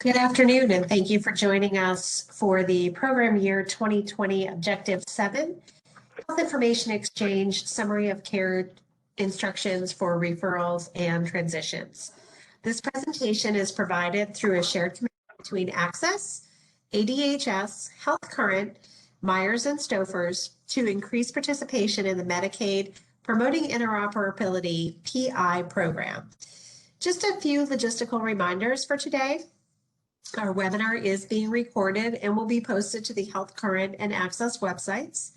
Good afternoon, and thank you for joining us for the program year 2020 Objective 7, Health Information Exchange, Summary of Care Instructions for Referrals and Transitions. This presentation is provided through a shared committee between Access, ADHS, Health Current, Myers and Stofers to increase participation in the Medicaid Promoting Interoperability PI program. Just a few logistical reminders for today. Our webinar is being recorded and will be posted to the Health Current and Access websites.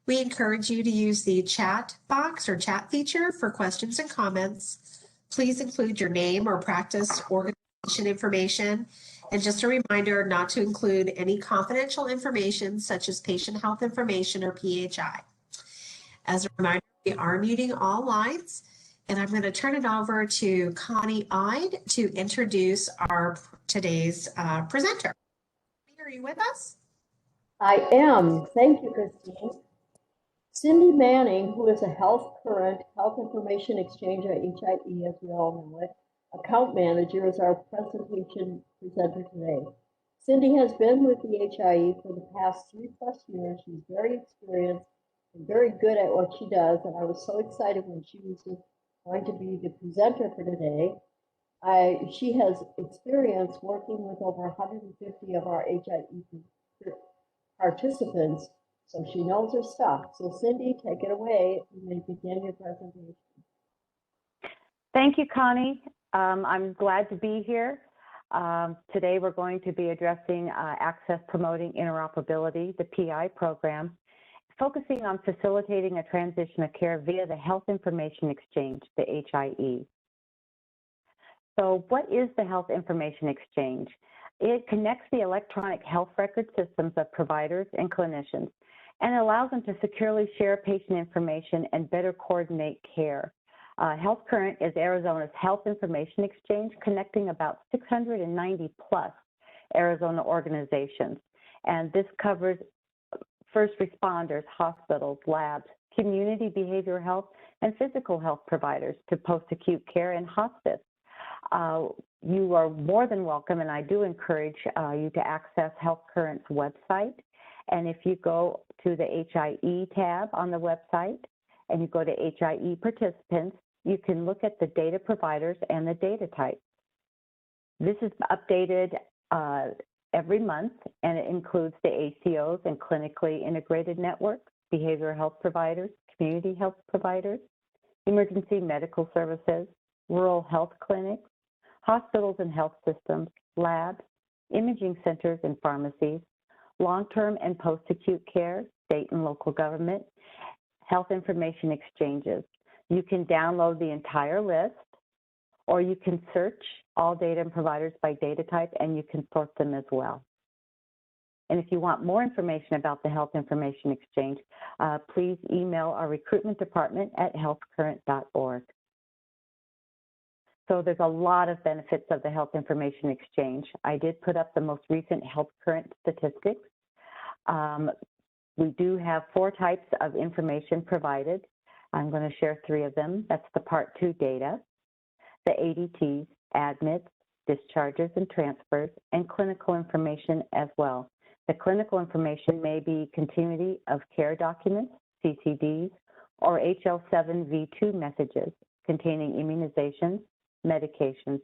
We encourage you to use the chat box or chat feature for questions and comments. Please include your name or practice organization information. And just a reminder not to include any confidential information such as patient health information or PHI. As a reminder, we are muting all lines. And I'm going to turn it over to Connie Ide to introduce our today's presenter. Are you with us? I am. Thank you, Christine. Cindy Manning, who is a Health Current Health Information Exchange at HIE, as we all know it, account manager, is our presentation presenter today. Cindy has been with the HIE for the past 3+ years. She's very experienced and very good at what she does, and I was so excited when she was going to be the presenter for today. She has experience working with over 150 of our HIE participants, so she knows her stuff. So Cindy, take it away. You may begin your presentation. Thank you, Connie. I'm glad to be here. Today we're going to be addressing Access Promoting Interoperability, the PI program, focusing on facilitating a transition of care via the Health Information Exchange, the HIE. So what is the Health Information Exchange? It connects the electronic health record systems of providers and clinicians and allows them to securely share patient information and better coordinate care. Health Current is Arizona's Health Information Exchange, connecting about 690+ Arizona organizations. And this covers first responders, hospitals, labs, community behavioral health, and physical health providers to post-acute care and hospice. You are more than welcome, and I do encourage you to access Health Current's website. And if you go to the HIE tab on the website and you go to HIE participants, you can look at the data providers and the data types. This is updated every month, and it includes the ACOs and clinically integrated networks, behavioral health providers, community health providers, emergency medical services, rural health clinics, hospitals and health systems, labs, imaging centers and pharmacies, long-term and post-acute care, state and local government, health information exchanges. You can download the entire list, or you can search all data and providers by data type, and you can sort them as well. And if you want more information about the Health Information Exchange, please email our recruitment department at healthcurrent.org. So there's a lot of benefits of the Health Information Exchange. I did put up the most recent Health Current statistics. We do have 4 types of information provided. I'm going to share 3 of them. That's the Part 2 data, the ADTs, admits, discharges and transfers, and clinical information as well. The clinical information may be continuity of care documents, CCDs, or HL7V2 messages containing immunizations, medications,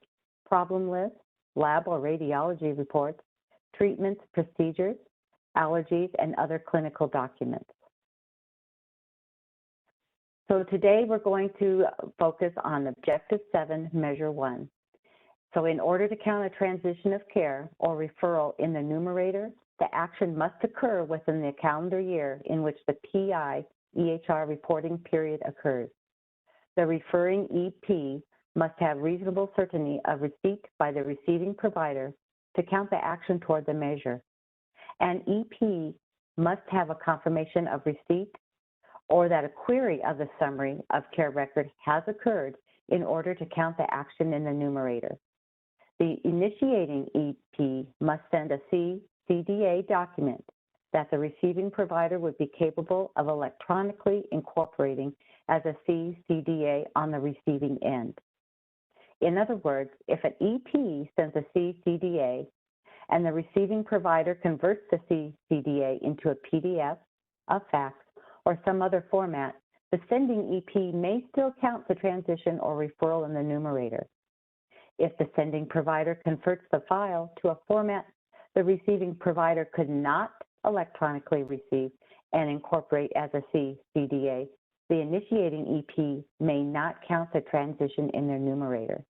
problem lists, lab or radiology reports, treatments, procedures, allergies, and other clinical documents. So today we're going to focus on Objective 7, Measure 1. So in order to count a transition of care or referral in the numerator, the action must occur within the calendar year in which the PI EHR reporting period occurs. The referring EP must have reasonable certainty of receipt by the receiving provider to count the action toward the measure. And EP must have a confirmation of receipt or that a query of the summary of care record has occurred in order to count the action in the numerator. The initiating EP must send a CDA document that the receiving provider would be capable of electronically incorporating as a CDA on the receiving end. In other words, if an EP sends a CDA and the receiving provider converts the CDA into a PDF, a fax, or some other format, the sending EP may still count the transition or referral in the numerator. If the sending provider converts the file to a format the receiving provider could not electronically receive and incorporate as a CDA, the initiating EP may not count the transition in their numerator.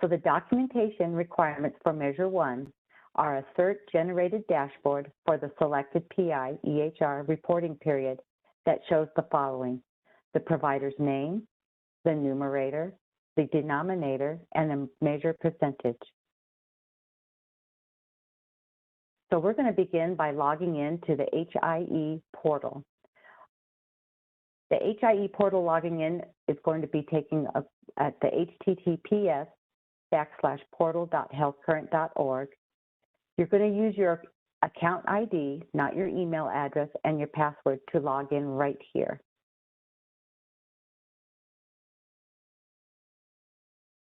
So the documentation requirements for Measure 1 are a CERT-generated dashboard for the selected PI EHR reporting period that shows the following: the provider's name, the numerator, the denominator, and the measure percentage. So we're going to begin by logging into the HIE Portal. The HIE Portal logging in is going to be taking up at the https:/portal.healthcurrent.org. You're going to use your account ID, not your email address, and your password to log in right here.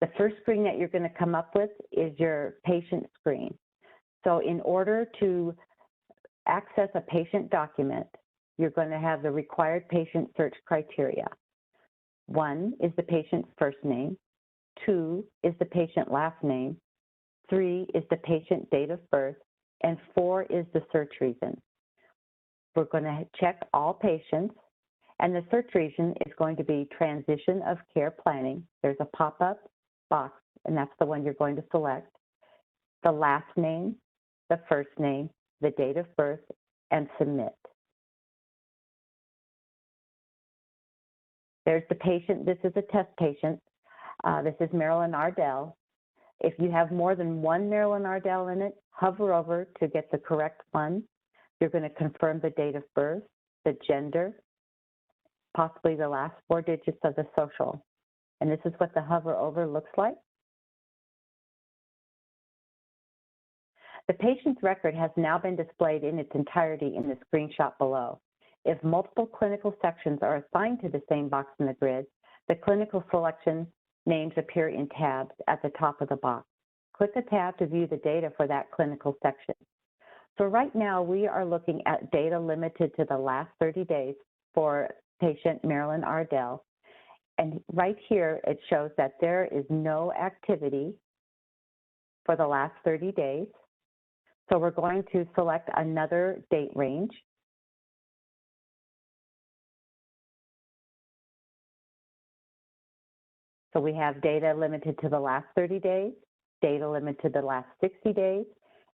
The first screen that you're going to come up with is your patient screen. So in order to access a patient document, you're going to have the required patient search criteria. 1 is the patient's first name, 2 is the patient last name, 3 is the patient date of birth, and 4 is the search reason. We're going to check all patients, and the search reason is going to be transition of care planning. There's a pop-up box, and that's the one you're going to select. The last name, the first name, the date of birth, and submit. There's the patient. This is a test patient. This is Marilyn Ardell. If you have more than one Marilyn Ardell in it, hover over to get the correct one. You're going to confirm the date of birth, the gender, possibly the last 4 digits of the social. And this is what the hover over looks like. The patient's record has now been displayed in its entirety in the screenshot below. If multiple clinical sections are assigned to the same box in the grid, the clinical selection names appear in tabs at the top of the box. Click a tab to view the data for that clinical section. So right now we are looking at data limited to the last 30 days for patient Marilyn Ardell. And right here it shows that there is no activity for the last 30 days. So we're going to select another date range. So we have data limited to the last 30 days, data limited to the last 60 days,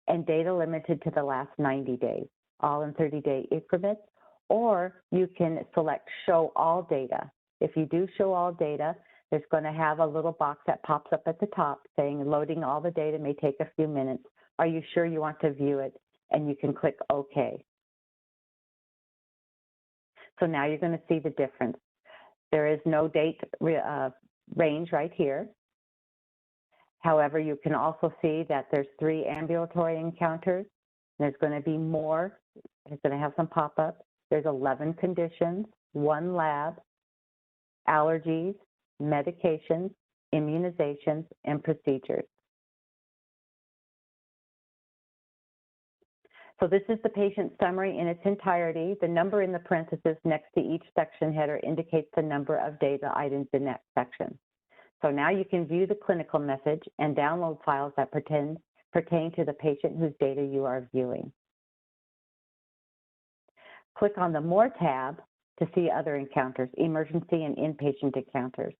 and data limited to the last 90 days, all in 30-day increments. Or you can select show all data. If you do show all data, there's going to have a little box that pops up at the top saying loading all the data may take a few minutes. Are you sure you want to view it? And you can click OK. So now you're going to see the difference. There is no date range right here. However, you can also see that there's 3 ambulatory encounters. There's going to be more. It's going to have some pop-ups. There's 11 conditions, 1 lab, allergies, medications, immunizations, and procedures. So this is the patient summary in its entirety. The number in the parentheses next to each section header indicates the number of data items in that section. So now you can view the clinical message and download files that pertain to the patient whose data you are viewing. Click on the More tab to see other encounters, emergency and inpatient encounters.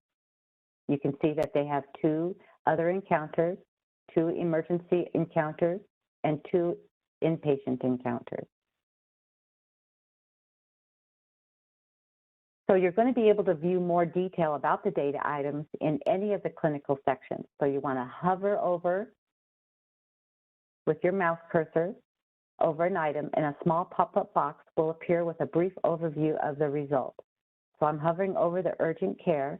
You can see that they have 2 other encounters, 2 emergency encounters, and 2 inpatient encounters. So you're going to be able to view more detail about the data items in any of the clinical sections. So you want to hover over with your mouse cursor over an item, and a small pop-up box will appear with a brief overview of the result. So I'm hovering over the urgent care,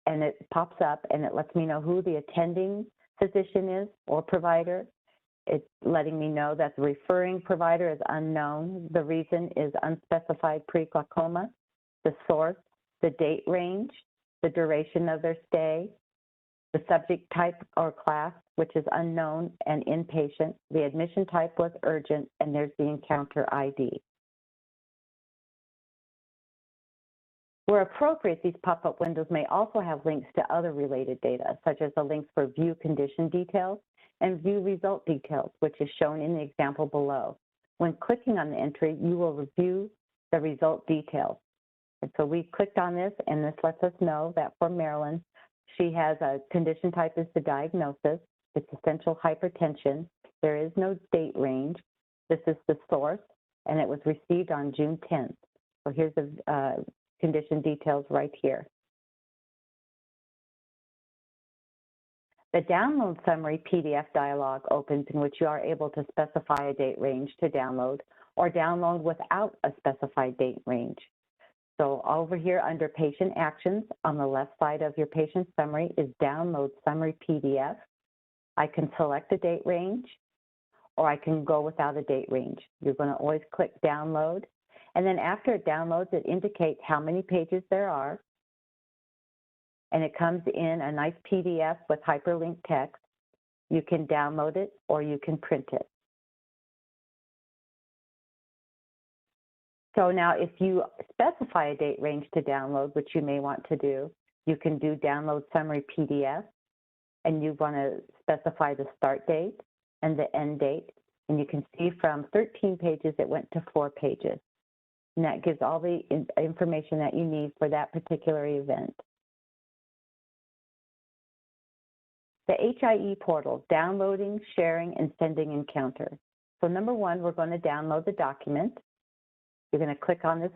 and it pops up and it lets me know who the attending physician is or provider. It's letting me know that the referring provider is unknown. The reason is unspecified pre-glaucoma, the source, the date range, the duration of their stay, the subject type or class, which is unknown and inpatient. The admission type was urgent, and there's the encounter ID. Where appropriate, these pop-up windows may also have links to other related data, such as the links for view condition details and view result details, which is shown in the example below. When clicking on the entry, you will review the result details. And so we clicked on this, and this lets us know that for Marilyn, she has a condition type is the diagnosis. It's essential hypertension. There is no date range. This is the source, and it was received on June 10th. So here's the condition details right here. The download summary PDF dialog opens, in which you are able to specify a date range to download or download without a specified date range. So over here under patient actions, on the left side of your patient summary is download summary PDF. I can select a date range, or I can go without a date range. You're going to always click download. And then after it downloads, it indicates how many pages there are. And it comes in a nice PDF with hyperlinked text. You can download it or you can print it. So now if you specify a date range to download, which you may want to do, you can do download summary PDF, and you want to specify the start date and the end date. And you can see from 13 pages, it went to 4 pages. And that gives all the information that you need for that particular event. The HIE portal, downloading, sharing, and sending encounter. So number one, we're going to download the document. You're going to click on this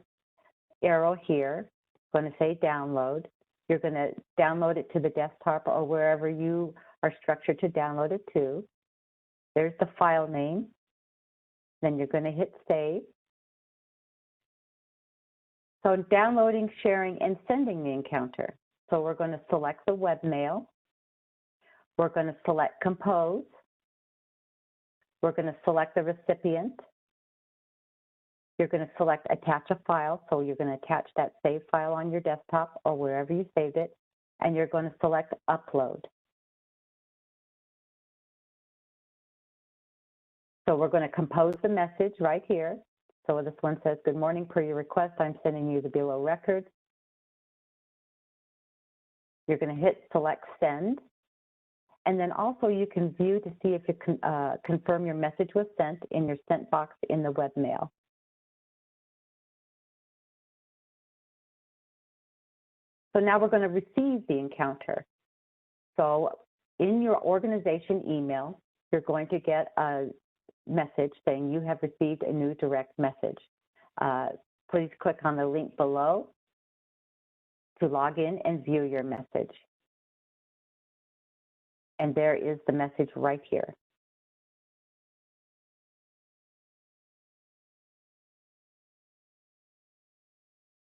arrow here. It's going to say download. You're going to download it to the desktop or wherever you are structured to download it to. There's the file name. Then you're going to hit save. So downloading, sharing, and sending the encounter. So we're going to select the webmail. We're going to select compose. We're going to select the recipient. You're going to select attach a file. So you're going to attach that save file on your desktop or wherever you saved it. And you're going to select upload. So we're going to compose the message right here. So this one says, good morning, per your request, I'm sending you the below record. You're going to hit select send. And then also you can view to see if you can confirm your message was sent in your sent box in the webmail. So now we're going to receive the encounter. So in your organization email, you're going to get a message saying you have received a new direct message. Please click on the link below to log in and view your message. And there is the message right here.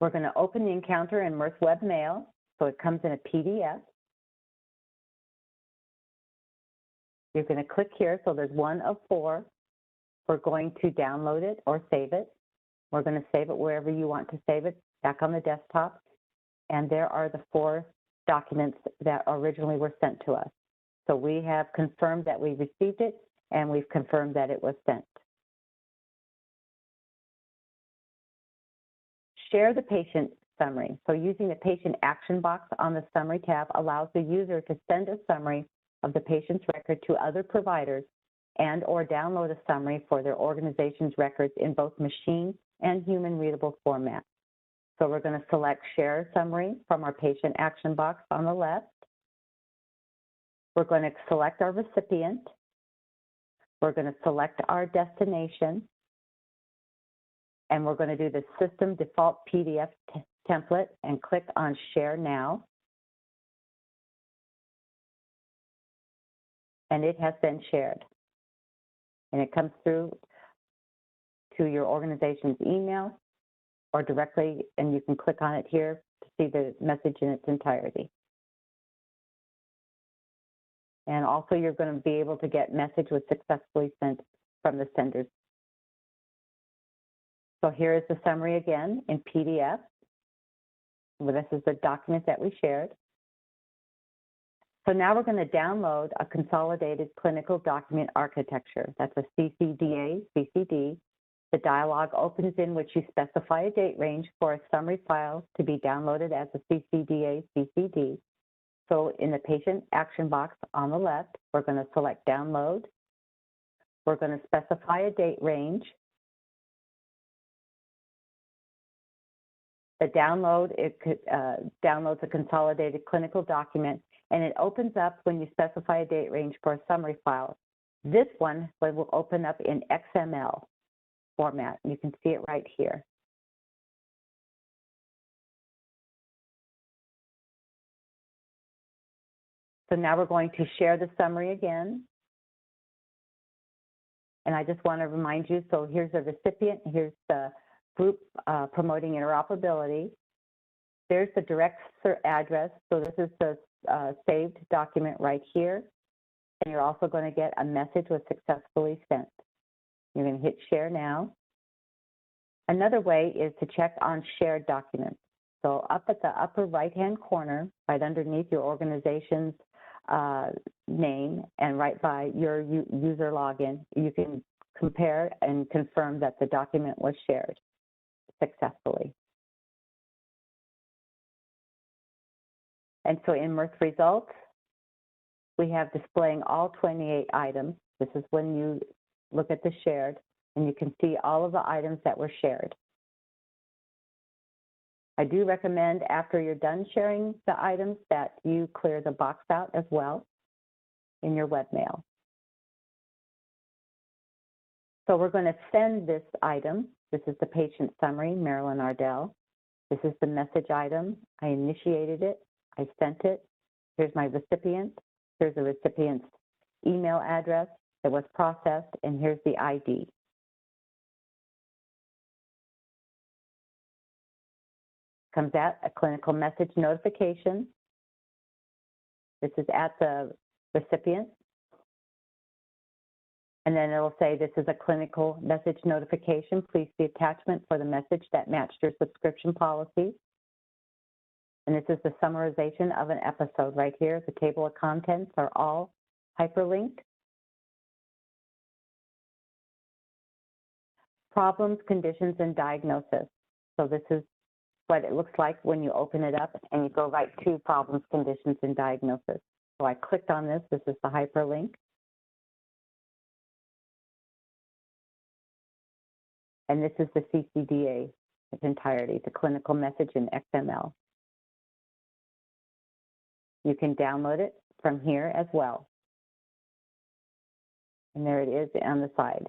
We're going to open the encounter in Mirth Webmail, so it comes in a PDF. You're going to click here, so there's one of 4. We're going to download it or save it. We're going to save it wherever you want to save it, back on the desktop. And there are the 4 documents that originally were sent to us. So we have confirmed that we received it, and we've confirmed that it was sent. Share the patient summary. So using the patient action box on the summary tab allows the user to send a summary of the patient's record to other providers and or download a summary for their organization's records in both machine and human readable format. So we're going to select share summary from our patient action box on the left. We're going to select our recipient. We're going to select our destination. And we're going to do the system default PDF template and click on Share Now. And it has been shared. And it comes through to your organization's email or directly, and you can click on it here to see the message in its entirety. And also you're going to be able to get message was successfully sent from the senders. So here is the summary again in PDF. Well, this is the document that we shared. So now we're going to download a consolidated clinical document architecture. That's a CCDA, CCD. The dialog opens in which you specify a date range for a summary file to be downloaded as a CCDA, CCD. So in the patient action box on the left, we're going to select download. We're going to specify a date range. The download, downloads a consolidated clinical document, and it opens up when you specify a date range for a summary file. This one will open up in XML format. You can see it right here. So now we're going to share the summary again. And I just want to remind you, so here's the recipient, here's the group promoting interoperability. There's the direct address. So this is the saved document right here. And you're also going to get a message was successfully sent. You're going to hit share now. Another way is to check on shared documents. So up at the upper right-hand corner, right underneath your organization's name and right by your user login, you can compare and confirm that the document was shared successfully. And so in Mirth results, we have displaying all 28 items. This is when you look at the shared, and you can see all of the items that were shared. I do recommend after you're done sharing the items that you clear the box out as well in your webmail. So we're going to send this item. This is the patient summary, Marilyn Ardell. This is the message item. I initiated it. I sent it. Here's my recipient. Here's the recipient's email address that was processed, and here's the ID. Comes at a clinical message notification. This is at the recipient. And then it'll say this is a clinical message notification. Please see attachment for the message that matched your subscription policy. And this is the summarization of an episode right here. The table of contents are all hyperlinked. Problems, conditions, and diagnosis. So this is what it looks like when you open it up and you go right to problems, conditions, and diagnosis. So I clicked on this. This is the hyperlink. And this is the CCDA, its entirety, the clinical message in XML. You can download it from here as well. And there it is on the side.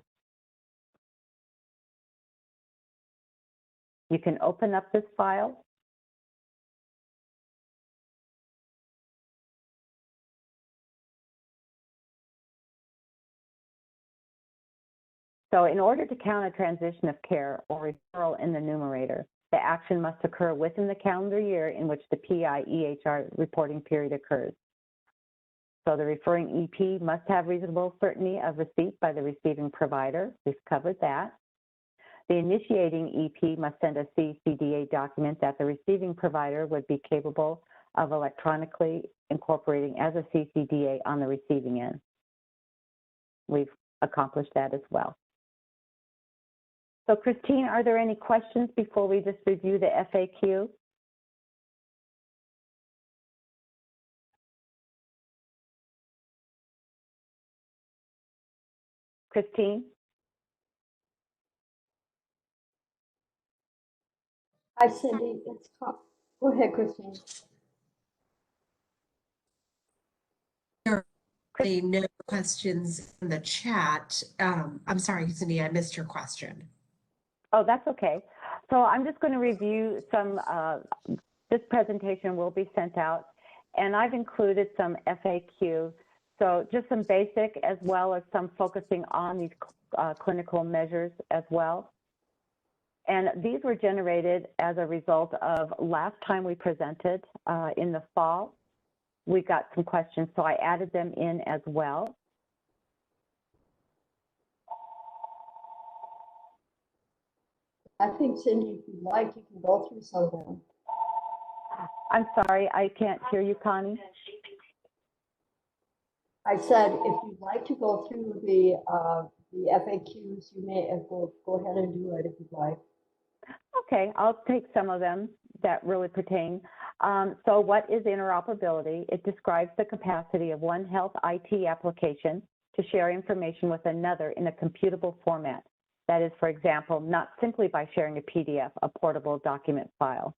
You can open up this file. So in order to count a transition of care or referral in the numerator, the action must occur within the calendar year in which the PI EHR reporting period occurs. So the referring EP must have reasonable certainty of receipt by the receiving provider. We've covered that. The initiating EP must send a CCDA document that the receiving provider would be capable of electronically incorporating as a CCDA on the receiving end. We've accomplished that as well. So Christine, are there any questions before we just review the FAQ? Christine? Hi, Cindy. Go ahead, Christine. There are no questions in the chat. I'm sorry, Cindy, I missed your question. Oh, that's okay. So I'm just going to review some, this presentation will be sent out, and I've included some FAQ. So just some basic as well as some focusing on these clinical measures as well. And these were generated as a result of last time we presented in the fall. We got some questions, so I added them in as well. I think, Cindy, if you'd like, you can go through some of them. I'm sorry, I can't hear you, Connie. I said, if you'd like to go through the FAQs, you may go ahead and do it if you'd like. Okay, I'll take some of them that really pertain. So what is interoperability? It describes the capacity of one health IT application to share information with another in a computable format. That is, for example, not simply by sharing a PDF, a portable document file.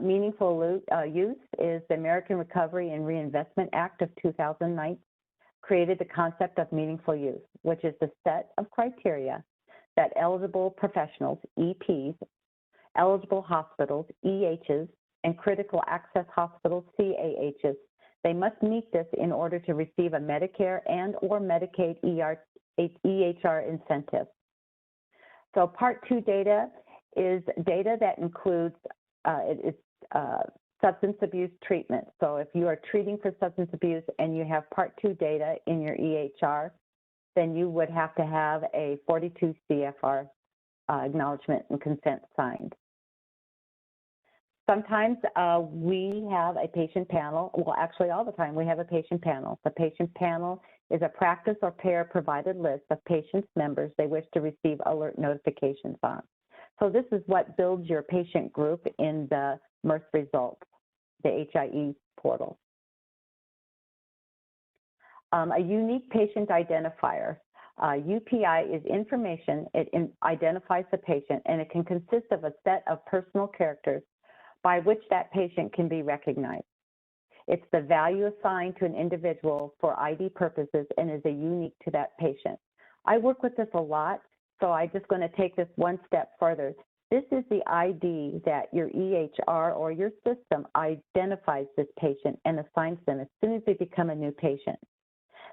Meaningful use is the American Recovery and Reinvestment Act of 2009 created the concept of meaningful use, which is the set of criteria that eligible professionals, EPs, eligible hospitals, EHs, and critical access hospitals, CAHs, they must meet this in order to receive a Medicare and or Medicaid EHR incentive. So Part 2 data is data that includes substance abuse treatment. So if you are treating for substance abuse and you have Part 2 data in your EHR, then you would have to have a 42 CFR acknowledgement and consent signed. Sometimes we have a patient panel. Well, actually all the time we have a patient panel. The patient panel is a practice or payer provided list of patients' members they wish to receive alert notifications on. So this is what builds your patient group in the MRF results, the HIE portal. A unique patient identifier. UPI is information, it identifies the patient, and it can consist of a set of personal characters by which that patient can be recognized. It's the value assigned to an individual for ID purposes and is unique to that patient. I work with this a lot, so I'm just going to take this one step further. This is the ID that your EHR or your system identifies this patient and assigns them as soon as they become a new patient.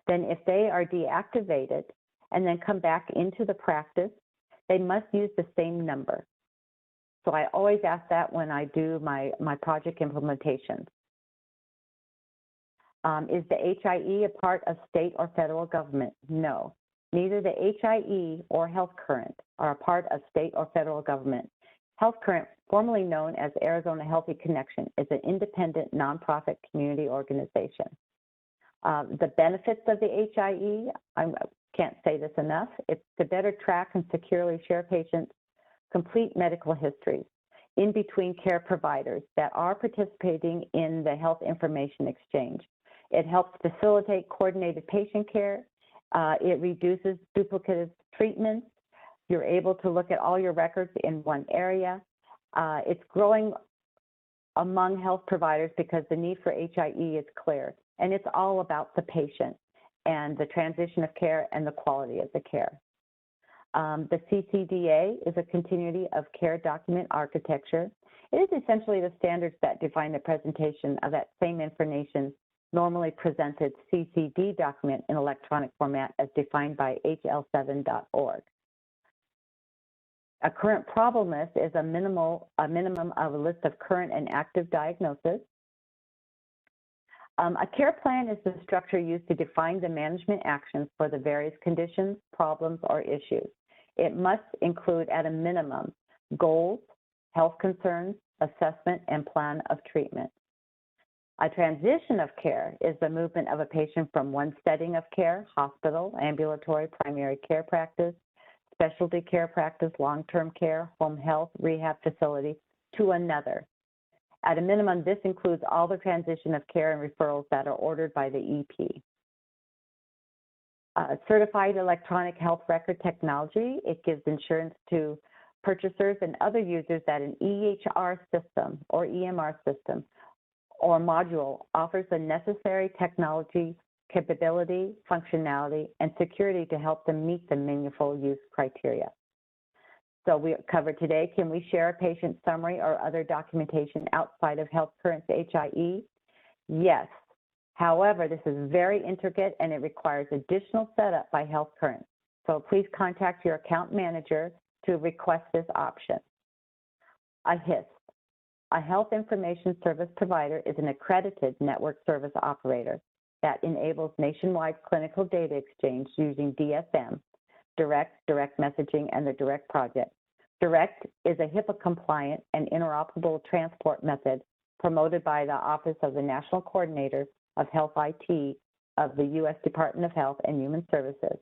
Then if they are deactivated and then come back into the practice, they must use the same number. So I always ask that when I do my project implementations. Is the HIE a part of state or federal government? No. Neither the HIE or Health Current are a part of state or federal government. Health Current, formerly known as Arizona Healthy Connection, is an independent nonprofit community organization. The benefits of the HIE, I can't say this enough, it's to better track and securely share patients' complete medical histories in between care providers that are participating in the health information exchange. It helps facilitate coordinated patient care. It reduces duplicative treatments. You're able to look at all your records in one area. It's growing among health providers because the need for HIE is clear, and it's all about the patient and the transition of care and the quality of the care. The CCDA is a continuity of care document architecture. It is essentially the standards that define the presentation of that same information normally presented CCD document in electronic format as defined by hl7.org. A current problem list is a minimum of a list of current and active diagnoses. A care plan is the structure used to define the management actions for the various conditions, problems, or issues. It must include at a minimum goals, health concerns, assessment, and plan of treatment. A transition of care is the movement of a patient from one setting of care, hospital, ambulatory, primary care practice, specialty care practice, long-term care, home health, rehab facility, to another. At a minimum, this includes all the transition of care and referrals that are ordered by the EP. Certified electronic health record technology, it gives insurance to purchasers and other users that an EHR system or EMR system or module offers the necessary technology, capability, functionality, and security to help them meet the meaningful use criteria. So we covered today, can we share a patient summary or other documentation outside of Health Current's HIE? Yes. However, this is very intricate and it requires additional setup by Health Current. So please contact your account manager to request this option. A HIS, a Health Information Service Provider, is an accredited network service operator that enables nationwide clinical data exchange using DSM, direct messaging, and the direct project. Direct is a HIPAA compliant and interoperable transport method promoted by the Office of the National Coordinator of Health IT of the U.S. Department of Health and Human Services.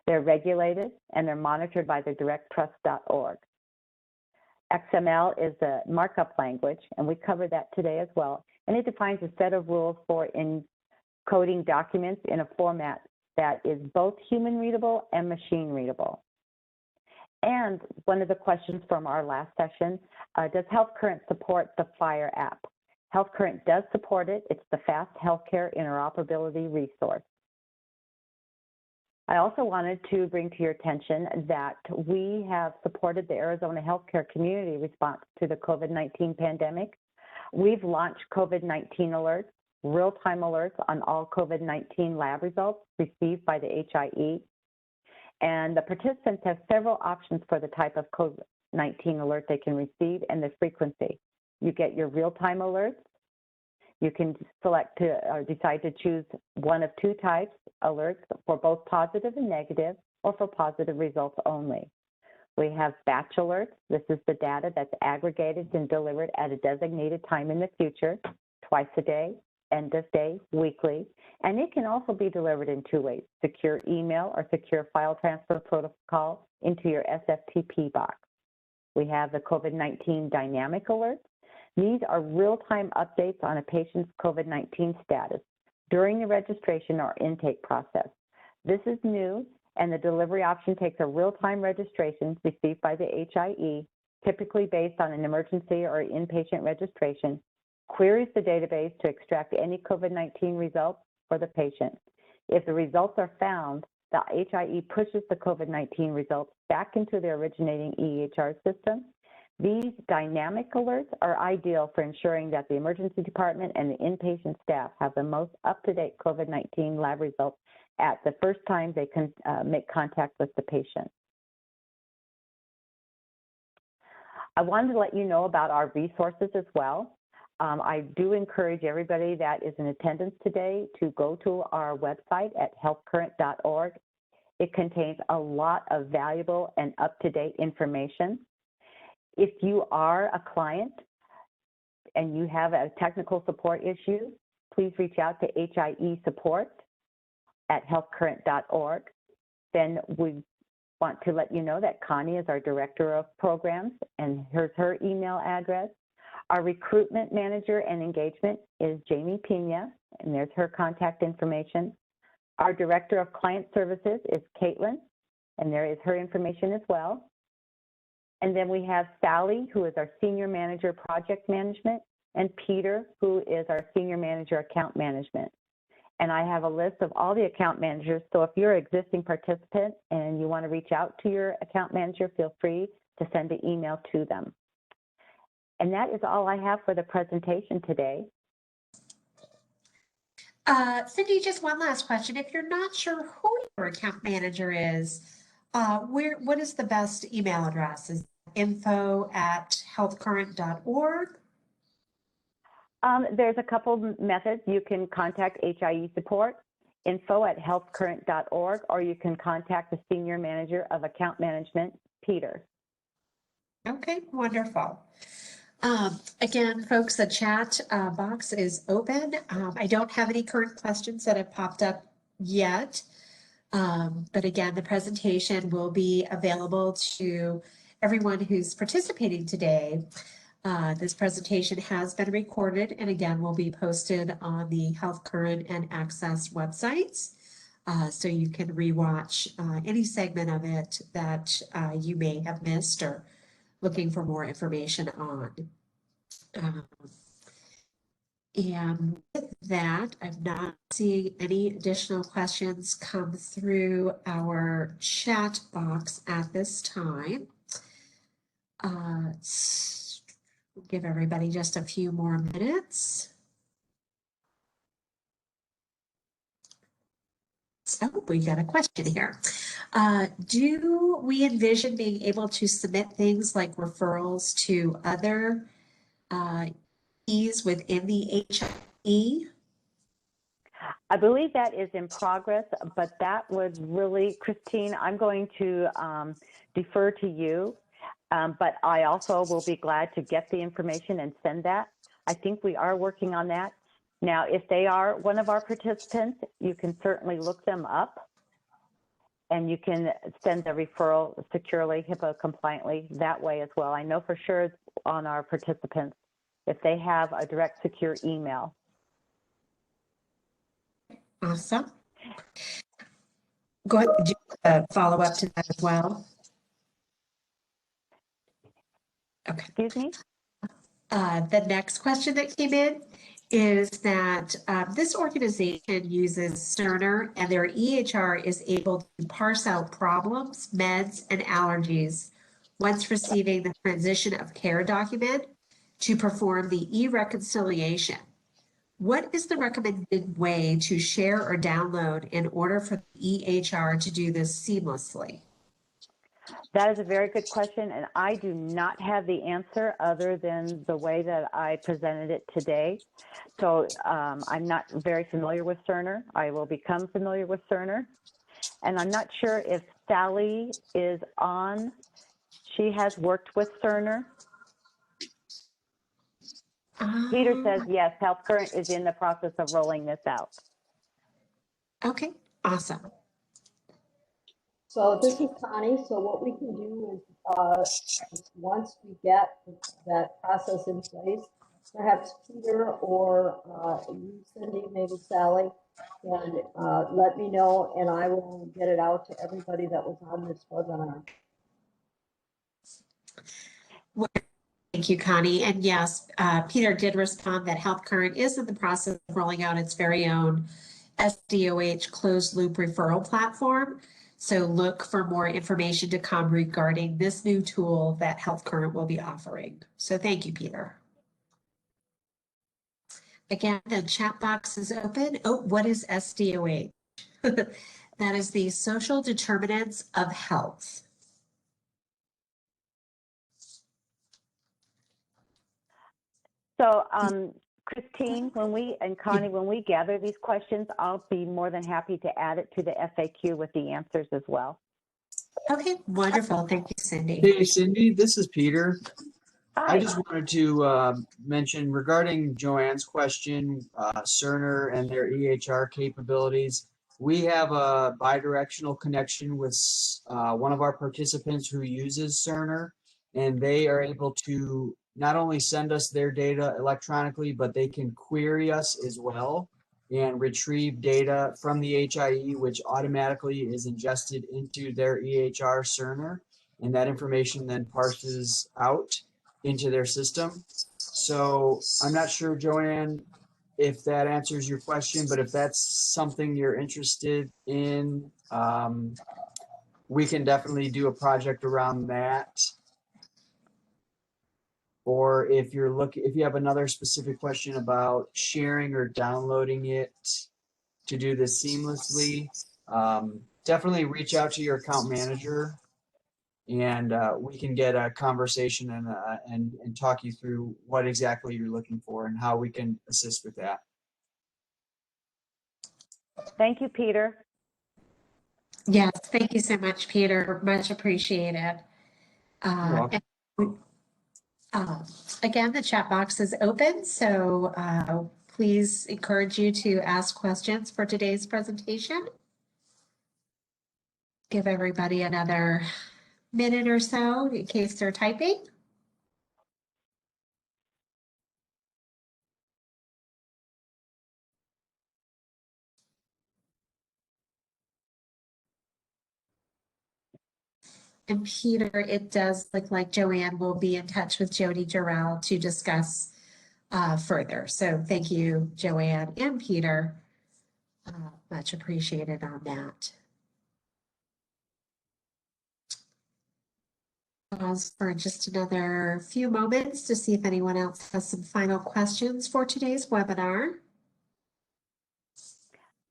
They're regulated and they're monitored by the directtrust.org. XML is a markup language, and we covered that today as well. And it defines a set of rules for encoding documents in a format that is both human readable and machine readable. And one of the questions from our last session, does HealthCurrent support the FHIRE app? HealthCurrent does support it. It's the fast healthcare interoperability resource. I also wanted to bring to your attention that we have supported the Arizona healthcare community response to the COVID-19 pandemic. We've launched COVID-19 alerts, real-time alerts on all COVID-19 lab results received by the HIE. And the participants have several options for the type of COVID-19 alert they can receive and the frequency. You get your real-time alerts. You can select to or decide to choose one of two types alerts for both positive and negative, or for positive results only. We have batch alerts. This is the data that's aggregated and delivered at a designated time in the future, twice a day, end of day, weekly. And it can also be delivered in two ways, secure email or secure file transfer protocol into your SFTP box. We have the COVID-19 dynamic alerts. These are real-time updates on a patient's COVID-19 status during the registration or intake process. This is new, and the delivery option takes a real-time registration received by the HIE, typically based on an emergency or inpatient registration, queries the database to extract any COVID-19 results for the patient. If the results are found, the HIE pushes the COVID-19 results back into the originating EHR system. These dynamic alerts are ideal for ensuring that the emergency department and the inpatient staff have the most up-to-date COVID-19 lab results at the first time they can make contact with the patient. I wanted to let you know about our resources as well. I do encourage everybody that is in attendance today to go to our website at healthcurrent.org. It contains a lot of valuable and up-to-date information. If you are a client and you have a technical support issue, please reach out to HIE support at healthcurrent.org. Then we want to let you know that Connie is our Director of Programs, and here's her email address. Our recruitment manager and engagement is Jamie Pena, and there's her contact information. Our Director of Client Services is Caitlin, and there is her information as well. And then we have Sally, who is our Senior Manager Project Management, and Peter, who is our Senior Manager Account Management. And I have a list of all the account managers, so if you're an existing participant and you want to reach out to your account manager, feel free to send an email to them. And that is all I have for the presentation today. Cindy, just one last question. If you're not sure who your account manager is, what is the best email address? Is info@healthcurrent.org? There's a couple methods. You can contact HIE support, info@healthcurrent.org, or you can contact the Senior Manager of Account Management, Peter. Okay, wonderful. Again, folks, the chat box is open. I don't have any current questions that have popped up yet. But again, the presentation will be available to everyone who's participating today. This presentation has been recorded and again will be posted on the HealthCurrent and Access websites. So you can rewatch any segment of it that you may have missed or looking for more information on. And with that, I'm not seeing any additional questions come through our chat box at this time. Give everybody just a few more minutes. So we got a question here. Do we envision being able to submit things like referrals to other within the HIE? I believe that is in progress, but that would really, Christine, I'm going to defer to you, but I also will be glad to get the information and send that. I think we are working on that. Now, if they are one of our participants, you can certainly look them up and you can send the referral securely, HIPAA compliantly that way as well. I know for sure it's on our participants if they have a direct secure email. Awesome. Go ahead, do you follow up to that as well? Okay. Excuse me? The next question that came in is that this organization uses Cerner and their EHR is able to parse out problems, meds, and allergies once receiving the transition of care document to perform the e-reconciliation. What is the recommended way to share or download in order for the EHR to do this seamlessly? That is a very good question, and I do not have the answer other than the way that I presented it today. So I'm not very familiar with Cerner. I will become familiar with Cerner. And I'm not sure if Sally is on. She has worked with Cerner. Peter says, yes, Health Current is in the process of rolling this out. Okay, awesome. So this is Connie. So what we can do is once we get that process in place, perhaps Peter or you, Cindy, maybe Sally, can let me know, and I will get it out to everybody that was on this webinar. Thank you, Connie. And yes, Peter did respond that Health Current is in the process of rolling out its very own SDOH closed loop referral platform. So look for more information to come regarding this new tool that Health Current will be offering. So thank you, Peter. Again, the chat box is open. Oh, what is SDOH? That is the social determinants of health. So Christine, and Connie, when we gather these questions, I'll be more than happy to add it to the FAQ with the answers as well. Okay, wonderful. Thank you, Cindy. Hey, Cindy, this is Peter. Hi. I just wanted to mention regarding Joanne's question, Cerner and their EHR capabilities. We have a bidirectional connection with one of our participants who uses Cerner, and they are able to not only send us their data electronically, but they can query us as well and retrieve data from the HIE, which automatically is ingested into their EHR Cerner, and that information then parses out into their system. So I'm not sure, Joanne, if that answers your question, but if that's something you're interested in, we can definitely do a project around that. Or if you have another specific question about sharing or downloading it to do this seamlessly, definitely reach out to your account manager, and we can get a conversation and talk you through what exactly you're looking for and how we can assist with that. Thank you, Peter. Yes, thank you so much, Peter. Much appreciated. You're welcome. Again, the chat box is open, so please encourage you to ask questions for today's presentation. Give everybody another minute or so in case they're typing. And Peter, it does look like Joanne will be in touch with Jody Jarrell to discuss further. So thank you, Joanne and Peter. Much appreciated on that. Pause for just another few moments to see if anyone else has some final questions for today's webinar.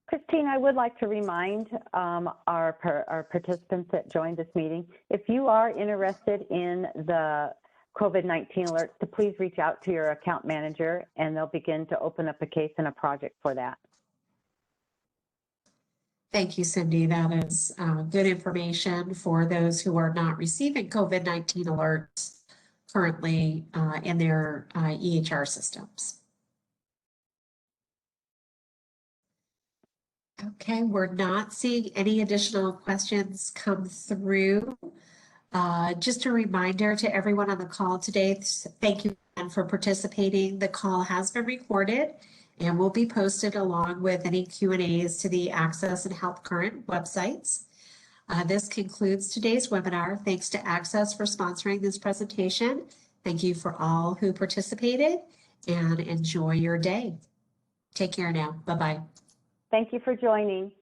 Christine, I would like to remind our participants that joined this meeting, if you are interested in the COVID-19 alerts, to please reach out to your account manager and they'll begin to open up a case and a project for that. Thank you, Cindy. That is good information for those who are not receiving COVID-19 alerts currently in their EHR systems. Okay, we're not seeing any additional questions come through. Just a reminder to everyone on the call today, thank you again for participating. The call has been recorded and will be posted along with any Q&As to the Access and Health Current websites. This concludes today's webinar. Thanks to Access for sponsoring this presentation. Thank you for all who participated and enjoy your day. Take care now. Bye-bye. Thank you for joining.